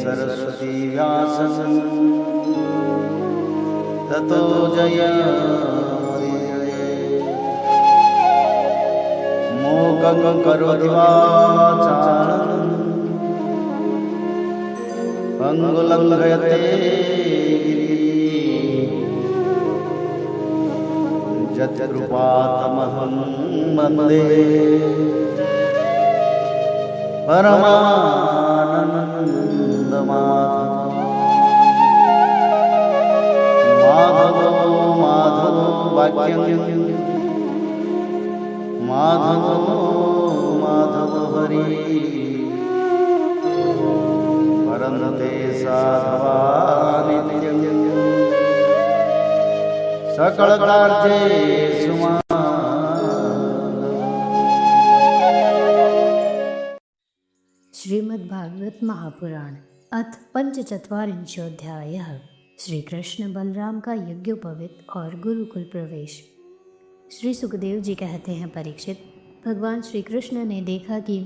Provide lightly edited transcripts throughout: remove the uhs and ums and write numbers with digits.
सरस्वती व्यासं ततो जयमुदीरये। मूकं करोति वाचालं पंगुलंघयते यत्कृपातमहं वन्दे परमानन्दमाधवो माधवो वाक्यं माधवो हरि परन्ते साधवा नित्यं सकलकार्येषु मां। श्रीमद्भागवत महापुराण अथ पंचचत्वारिंशोऽध्याय। श्री कृष्ण बलराम का यज्ञोपवीत और गुरुकुल प्रवेश। श्री सुखदेव जी कहते हैं, परीक्षित, भगवान श्री कृष्ण ने देखा कि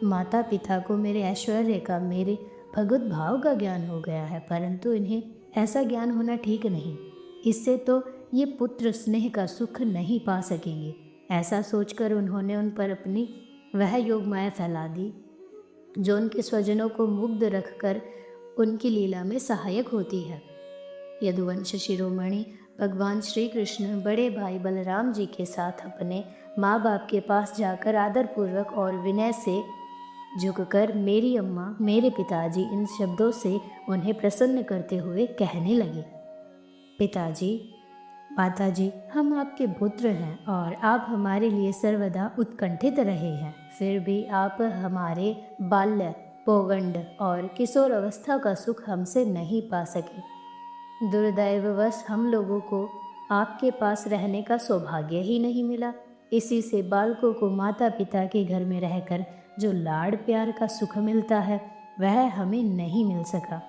माता पिता को मेरे ऐश्वर्य का, मेरे भगवत भाव का ज्ञान हो गया है, परंतु इन्हें ऐसा ज्ञान होना ठीक नहीं। इससे तो ये पुत्र स्नेह का सुख नहीं पा सकेंगे। ऐसा सोचकर उन्होंने उन पर अपनी वह योग माया फैला दी जो उनके स्वजनों को मुग्ध रखकर उनकी लीला में सहायक होती है। यदुवंश शिरोमणि भगवान श्री कृष्ण बड़े भाई बलराम जी के साथ अपने माँ बाप के पास जाकर आदरपूर्वक और विनय से झुककर मेरी अम्मा, मेरे पिताजी, इन शब्दों से उन्हें प्रसन्न करते हुए कहने लगे, पिताजी, माताजी, हम आपके पुत्र हैं और आप हमारे लिए सर्वदा उत्कंठित रहे हैं। फिर भी आप हमारे बाल्य, पौगंड और किशोर अवस्था का सुख हमसे नहीं पा सके। दुर्दैववश हम लोगों को आपके पास रहने का सौभाग्य ही नहीं मिला। इसी से बालकों को माता पिता के घर में रहकर जो लाड़ प्यार का सुख मिलता है वह हमें नहीं मिल सका।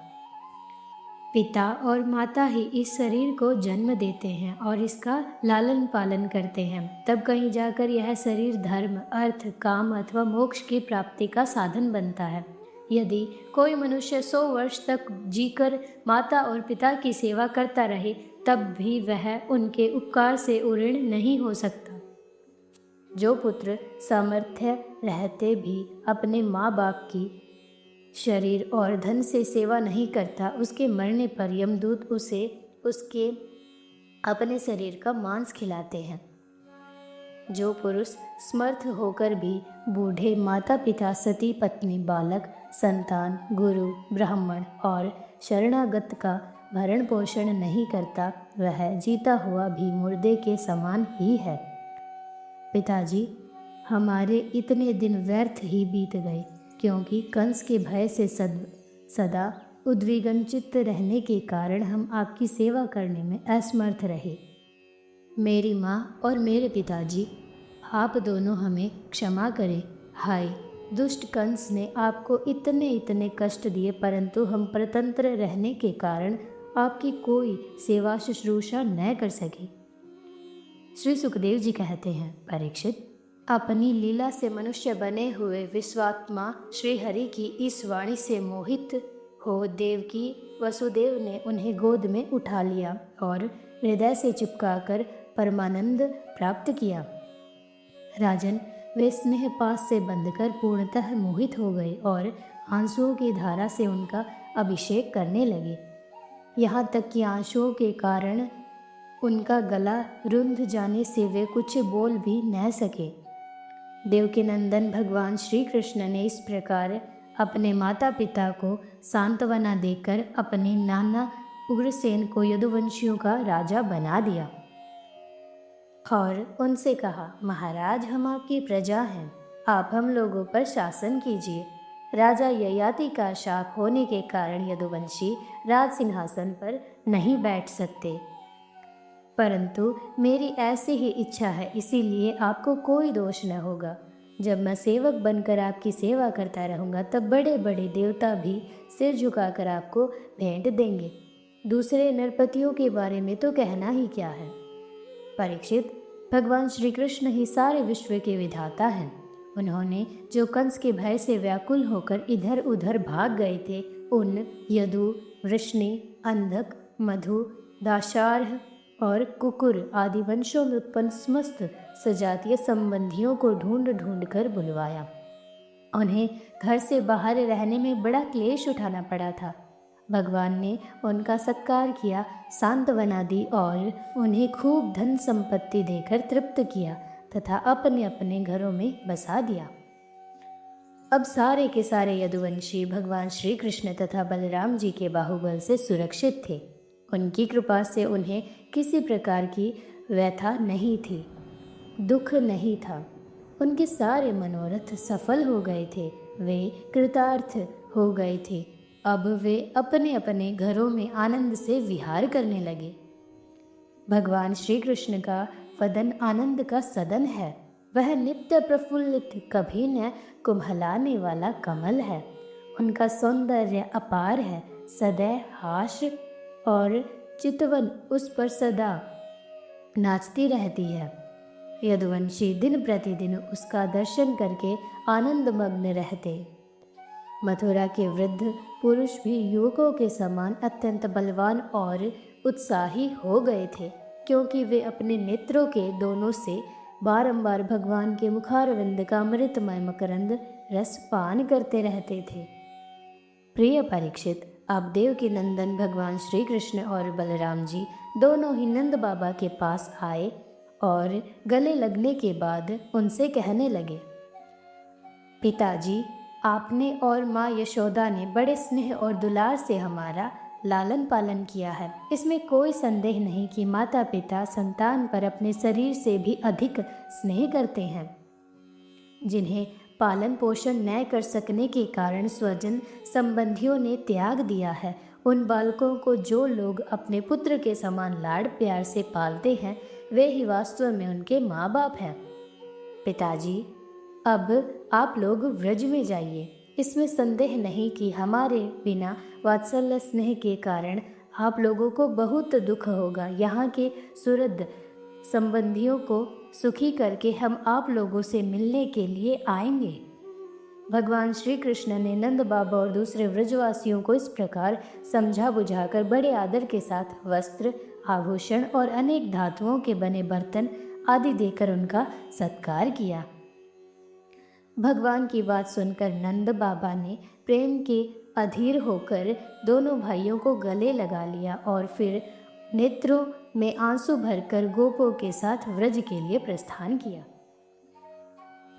पिता और माता ही इस शरीर को जन्म देते हैं और इसका लालन पालन करते हैं। तब कहीं जाकर यह शरीर धर्म, अर्थ, काम अथवा मोक्ष की प्राप्ति का साधन बनता है। यदि कोई मनुष्य 100 वर्ष तक जीकर माता और पिता की सेवा करता रहे तब भी वह उनके उपकार से उऋण नहीं हो सकता। जो पुत्र सामर्थ्य रहते भी अपने माँ बाप की शरीर और धन से सेवा नहीं करता, उसके मरने पर यमदूत उसे उसके अपने शरीर का मांस खिलाते हैं। जो पुरुष समर्थ होकर भी बूढ़े माता पिता, सती पत्नी, बालक, संतान, गुरु, ब्राह्मण और शरणागत का भरण पोषण नहीं करता, वह जीता हुआ भी मुर्दे के समान ही है। पिताजी, हमारे इतने दिन व्यर्थ ही बीत गए, क्योंकि कंस के भय से सदा उद्विग्नचित्त रहने के कारण हम आपकी सेवा करने में असमर्थ रहे। मेरी माँ और मेरे पिताजी, आप दोनों हमें क्षमा करें। हाय, दुष्ट कंस ने आपको इतने इतने कष्ट दिए, परंतु हम परतंत्र रहने के कारण आपकी कोई सेवा शुश्रूषा न कर सके। श्री सुखदेव जी कहते हैं, परीक्षित, अपनी लीला से मनुष्य बने हुए विश्वात्मा श्री हरि की इस वाणी से मोहित हो देवकी वसुदेव ने उन्हें गोद में उठा लिया और हृदय से चिपकाकर परमानंद प्राप्त किया। राजन, वे स्नेह पास से बंधकर पूर्णतः मोहित हो गए और आंसुओं की धारा से उनका अभिषेक करने लगे। यहाँ तक कि आंसुओं के कारण उनका गला रुंध जाने से वे कुछ बोल भी न सके। देवकी नंदन भगवान श्री कृष्ण ने इस प्रकार अपने माता पिता को सांत्वना देकर अपने नाना उग्रसेन को यदुवंशियों का राजा बना दिया और उनसे कहा, महाराज, हम आपकी प्रजा हैं, आप हम लोगों पर शासन कीजिए। राजा ययाति का शाप होने के कारण यदुवंशी राज सिंहासन पर नहीं बैठ सकते, परंतु मेरी ऐसी ही इच्छा है, इसीलिए आपको कोई दोष न होगा। जब मैं सेवक बनकर आपकी सेवा करता रहूँगा तब बड़े बड़े देवता भी सिर झुकाकर आपको भेंट देंगे। दूसरे नरपतियों के बारे में तो कहना ही क्या है। परीक्षित, भगवान श्री कृष्ण ही सारे विश्व के विधाता हैं। उन्होंने जो कंस के भय से व्याकुल होकर इधर उधर भाग गए थे, उन यदु, वृष्णि, अंधक, मधु, दाशार्ह और कुकुर आदि वंशों में उत्पन्न समस्त सजातीय संबंधियों को ढूंढ ढूंढ कर बुलवाया। उन्हें घर से बाहर रहने में बड़ा क्लेश उठाना पड़ा था। भगवान ने उनका सत्कार किया, सांत्वना दी और उन्हें खूब धन संपत्ति देकर तृप्त किया तथा अपने अपने घरों में बसा दिया। अब सारे के सारे यदुवंशी भगवान श्री कृष्ण तथा बलराम जी के बाहुबल से सुरक्षित थे। उनकी कृपा से उन्हें किसी प्रकार की व्यथा नहीं थी, दुख नहीं था। उनके सारे मनोरथ सफल हो गए थे, वे कृतार्थ हो गए थे। अब वे अपने अपने घरों में आनंद से विहार करने लगे। भगवान श्री कृष्ण का वदन आनंद का सदन है। वह नित्य प्रफुल्लित, कभी न कुम्हलाने वाला कमल है। उनका सौंदर्य अपार है, सदैव हास्य और चितवन उस पर सदा नाचती रहती है। यदुवंशी दिन प्रतिदिन उसका दर्शन करके आनंद मग्न रहते। मथुरा के वृद्ध पुरुष भी युवकों के समान अत्यंत बलवान और उत्साही हो गए थे, क्योंकि वे अपने नेत्रों के दोनों से बारंबार भगवान के मुखारविंद का अमृतमय मकरंद रस पान करते रहते थे। प्रिय परीक्षित, आप देव के नंदन भगवान श्री कृष्ण और बलराम जी दोनों ही नंद बाबा के पास आए और गले लगने के बाद उनसे कहने लगे, पिताजी, आपने और माँ यशोदा ने बड़े स्नेह और दुलार से हमारा लालन पालन किया है। इसमें कोई संदेह नहीं कि माता पिता संतान पर अपने शरीर से भी अधिक स्नेह करते हैं। जिन्हें पालन पोषण न कर सकने के कारण स्वजन संबंधियों ने त्याग दिया है, उन बालकों को जो लोग अपने पुत्र के समान लाड़ प्यार से पालते हैं, वे ही वास्तव में उनके माँ बाप हैं। पिताजी, अब आप लोग व्रज में जाइए। इसमें संदेह नहीं कि हमारे बिना वात्सल्य स्नेह के कारण आप लोगों को बहुत दुख होगा। यहाँ के सुहृद संबंधियों को सुखी करके हम आप लोगों से मिलने के लिए आएंगे। भगवान श्री कृष्ण ने नंद बाबा और दूसरे व्रजवासियों को इस प्रकार समझा बुझाकर बड़े आदर के साथ वस्त्र, आभूषण और अनेक धातुओं के बने बर्तन आदि देकर उनका सत्कार किया। भगवान की बात सुनकर नंद बाबा ने प्रेम के अधीर होकर दोनों भाइयों को गले लगा लिया और फिर नेत्रों में आंसू भरकर गोपों के साथ व्रज के लिए प्रस्थान किया।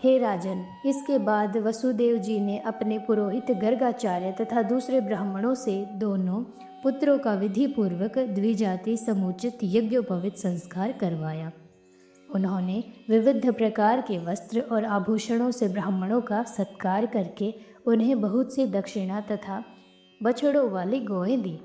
हे राजन, इसके बाद वसुदेव जी ने अपने पुरोहित गर्गाचार्य तथा दूसरे ब्राह्मणों से दोनों पुत्रों का विधि पूर्वक द्विजाति समुचित यज्ञोपवीत संस्कार करवाया। उन्होंने विविध प्रकार के वस्त्र और आभूषणों से ब्राह्मणों का सत्कार करके उन्हें बहुत सी दक्षिणा तथा बछड़ों वाली गौएं दी।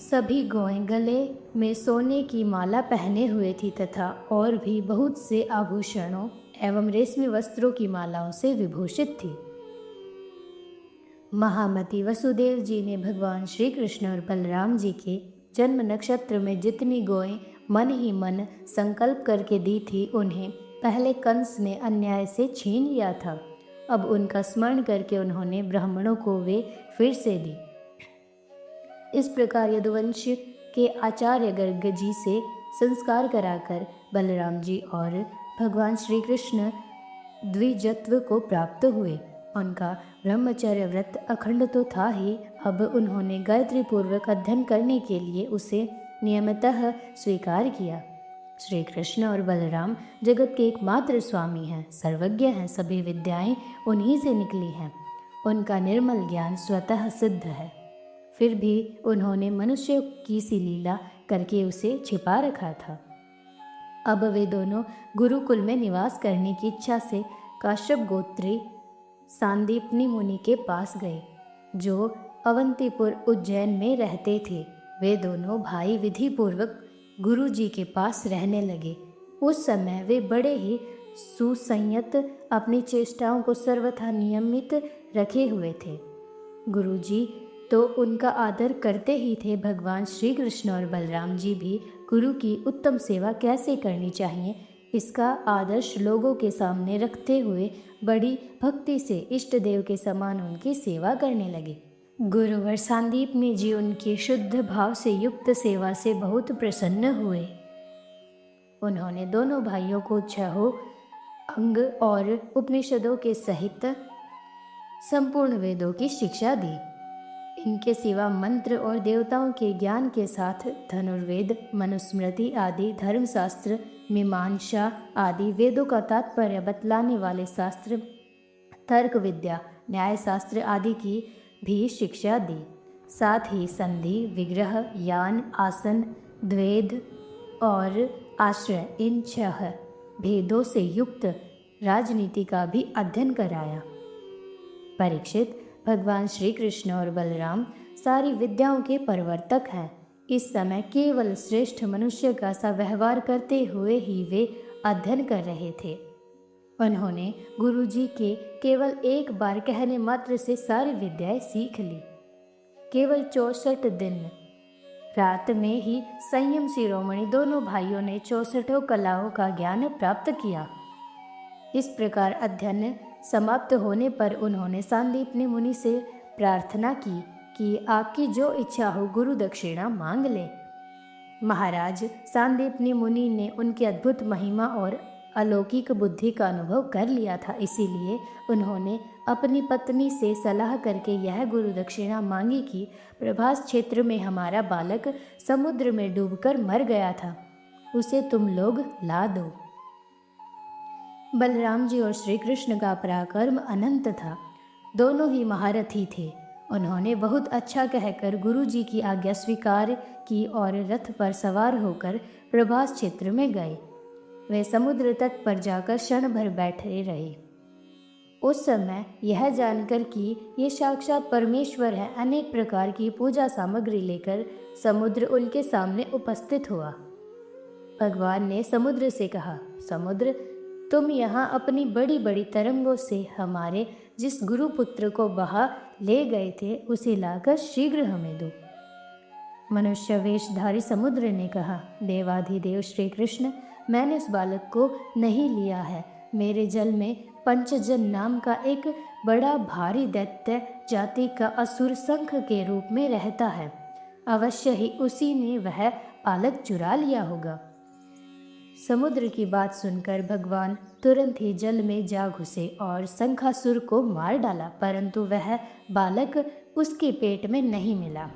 सभी गौएं गले में सोने की माला पहने हुए थी तथा और भी बहुत से आभूषणों एवं रेशमी वस्त्रों की मालाओं से विभूषित थी। महामती वसुदेव जी ने भगवान श्री कृष्ण और बलराम जी के जन्म नक्षत्र में जितनी गौएं मन ही मन संकल्प करके दी थी, उन्हें पहले कंस ने अन्याय से छीन लिया था। अब उनका स्मरण करके उन्होंने ब्राह्मणों को वे फिर से दी। इस प्रकार यदुवंश के आचार्य गर्ग जी से संस्कार कराकर बलराम जी और भगवान श्री कृष्ण द्विजत्व को प्राप्त हुए। उनका ब्रह्मचर्य व्रत अखंड तो था ही, अब उन्होंने गायत्री पूर्वक अध्ययन करने के लिए उसे नियमितः स्वीकार किया। श्री कृष्ण और बलराम जगत के एकमात्र स्वामी हैं, सर्वज्ञ हैं, सभी विद्याएं उन्हीं से निकली हैं। उनका निर्मल ज्ञान स्वतः सिद्ध है, फिर भी उन्होंने मनुष्य की सी लीला करके उसे छिपा रखा था। अब वे दोनों गुरुकुल में निवास करने की इच्छा से काश्यप गोत्री सांदीपनी मुनि के पास गए, जो अवंतीपुर उज्जैन में रहते थे। वे दोनों भाई विधि पूर्वक गुरु जी के पास रहने लगे। उस समय वे बड़े ही सुसंयत, अपनी चेष्टाओं को सर्वथा नियमित रखे हुए थे। गुरु जी तो उनका आदर करते ही थे, भगवान श्री कृष्ण और बलराम जी भी गुरु की उत्तम सेवा कैसे करनी चाहिए इसका आदर्श लोगों के सामने रखते हुए बड़ी भक्ति से इष्ट देव के समान उनकी सेवा करने लगे। गुरुवर सांदीपनी जी उनकी शुद्ध भाव से युक्त सेवा से बहुत प्रसन्न हुए। उन्होंने दोनों भाइयों को छहों अंग और उपनिषदों के सहित संपूर्ण वेदों की शिक्षा दी। इनके सिवा मंत्र और देवताओं के ज्ञान के साथ धनुर्वेद, मनुस्मृति आदि धर्मशास्त्र, मीमांसा आदि वेदों का तात्पर्य बतलाने वाले शास्त्र, तर्क विद्या, न्याय शास्त्र आदि की भी शिक्षा दी। साथ ही संधि, विग्रह, यान, आसन, द्वेद और आश्रय, इन 6 भेदों से युक्त राजनीति का भी अध्ययन कराया। परीक्षित, भगवान श्री कृष्ण और बलराम सारी विद्याओं के प्रवर्तक हैं। इस समय केवल श्रेष्ठ मनुष्य का सा व्यवहार करते हुए ही वे अध्ययन कर रहे थे। उन्होंने गुरुजी के केवल एक बार कहने मात्र से सारी विद्याएं सीख ली। केवल 64 दिन रात में ही संयम शिरोमणि दोनों भाइयों ने 64 कलाओं का ज्ञान प्राप्त किया। इस प्रकार अध्ययन समाप्त होने पर उन्होंने सांदीपनी मुनि से प्रार्थना की कि आपकी जो इच्छा हो गुरु दक्षिणा मांग ले। महाराज सांदीपनी मुनि ने उनकी अद्भुत महिमा और अलौकिक बुद्धि का अनुभव कर लिया था, इसीलिए उन्होंने अपनी पत्नी से सलाह करके यह गुरु दक्षिणा मांगी कि प्रभास क्षेत्र में हमारा बालक समुद्र में डूबकर मर गया था, उसे तुम लोग ला दो। बलराम जी और श्री कृष्ण का पराक्रम अनंत था, दोनों ही महारथी थे। उन्होंने बहुत अच्छा कहकर गुरु जी की आज्ञा स्वीकार की और रथ पर सवार होकर प्रभास क्षेत्र में गए। वे समुद्र तट पर जाकर क्षण भर बैठे रहे। उस समय यह जानकर कि ये साक्षात परमेश्वर है, अनेक प्रकार की पूजा सामग्री लेकर समुद्र उनके सामने उपस्थित हुआ। भगवान ने समुद्र से कहा, समुद्र, तुम यहाँ अपनी बड़ी बड़ी तरंगों से हमारे जिस गुरुपुत्र को बहा ले गए थे उसे लाकर शीघ्र हमें दो। मनुष्य वेशधारी समुद्र ने कहा, देवाधिदेव श्री कृष्ण, मैंने उस बालक को नहीं लिया है। मेरे जल में पंचजन नाम का एक बड़ा भारी दैत्य जाति का असुर शंख के रूप में रहता है। अवश्य ही उसी ने वह बालक चुरा लिया होगा। समुद्र की बात सुनकर भगवान तुरंत ही जल में जा घुसे और शंखासुर को मार डाला, परंतु वह बालक उसके पेट में नहीं मिला।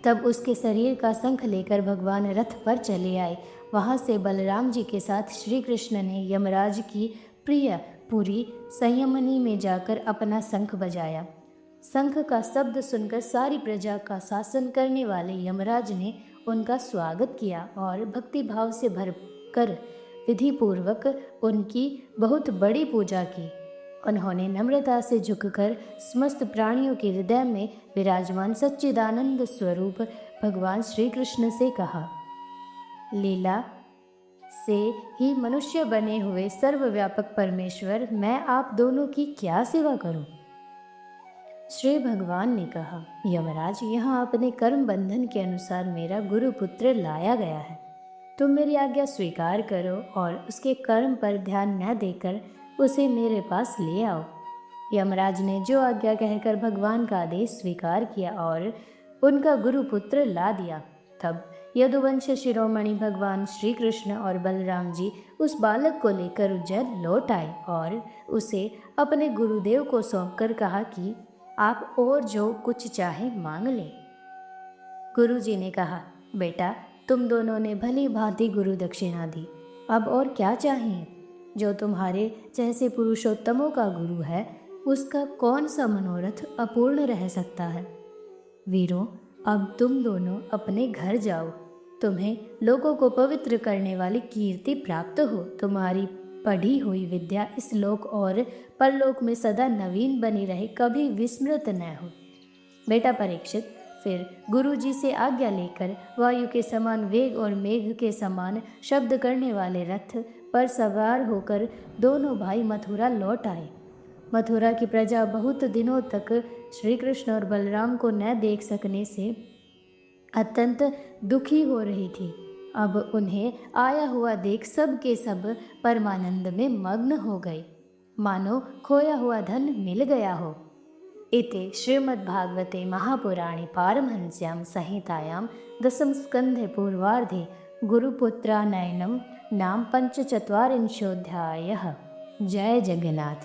तब उसके शरीर का शंख लेकर भगवान रथ पर चले आए। वहाँ से बलराम जी के साथ श्री कृष्ण ने यमराज की प्रिय पुरी संयमनी में जाकर अपना शंख बजाया। शंख का शब्द सुनकर सारी प्रजा का शासन करने वाले यमराज ने उनका स्वागत किया और भक्ति भाव से भरकर विधि पूर्वक उनकी बहुत बड़ी पूजा की। उन्होंने नम्रता से झुककर समस्त प्राणियों के हृदय में विराजमान सच्चिदानंद स्वरूप भगवान श्री कृष्ण से कहा, लीला से ही मनुष्य बने हुए सर्वव्यापक परमेश्वर, मैं आप दोनों की क्या सेवा करूं? श्री भगवान ने कहा, यमराज, यहाँ अपने कर्म बंधन के अनुसार मेरा गुरुपुत्र लाया गया है। तुम मेरी आज्ञा स्वीकार करो और उसके कर्म पर ध्यान न देकर उसे मेरे पास ले आओ। यमराज ने जो आज्ञा कहकर भगवान का आदेश स्वीकार किया और उनका गुरुपुत्र ला दिया। तब यदुवंश शिरोमणि भगवान श्री कृष्ण और बलराम जी उस बालक को लेकर उज्जैन लौट आए और उसे अपने गुरुदेव को सौंपकर कहा कि आप और जो कुछ चाहे मांग लें। गुरुजी ने कहा, बेटा, तुम दोनों ने भली भांति गुरु दक्षिणा दी, अब और क्या चाहिए? जो तुम्हारे जैसे पुरुषोत्तमों का गुरु है, उसका कौन सा मनोरथ अपूर्ण रह सकता है? वीरों, अब तुम दोनों अपने घर जाओ। तुम्हें लोगों को पवित्र करने वाली कीर्ति प्राप्त हो। तुम्हारी पढ़ी हुई विद्या इस लोक और परलोक में सदा नवीन बनी रहे, कभी विस्मृत न हो। बेटा परीक्षित, फिर गुरुजी से आज्ञा लेकर वायु के समान वेग और मेघ के समान शब्द करने वाले रथ पर सवार होकर दोनों भाई मथुरा लौट आए। मथुरा की प्रजा बहुत दिनों तक श्री कृष्ण और बलराम को न देख सकने से अत्यंत दुखी हो रही थी। अब उन्हें आया हुआ देख सब के सब परमानंद में मग्न हो गए, मानो खोया हुआ धन मिल गया हो। इति श्रीमद्भागवते महापुराणे पारमहंस्यां संहितायां दशमस्कन्धे पूर्वार्धे गुरुपुत्रानयनं नाम 45 जय जगन्नाथ।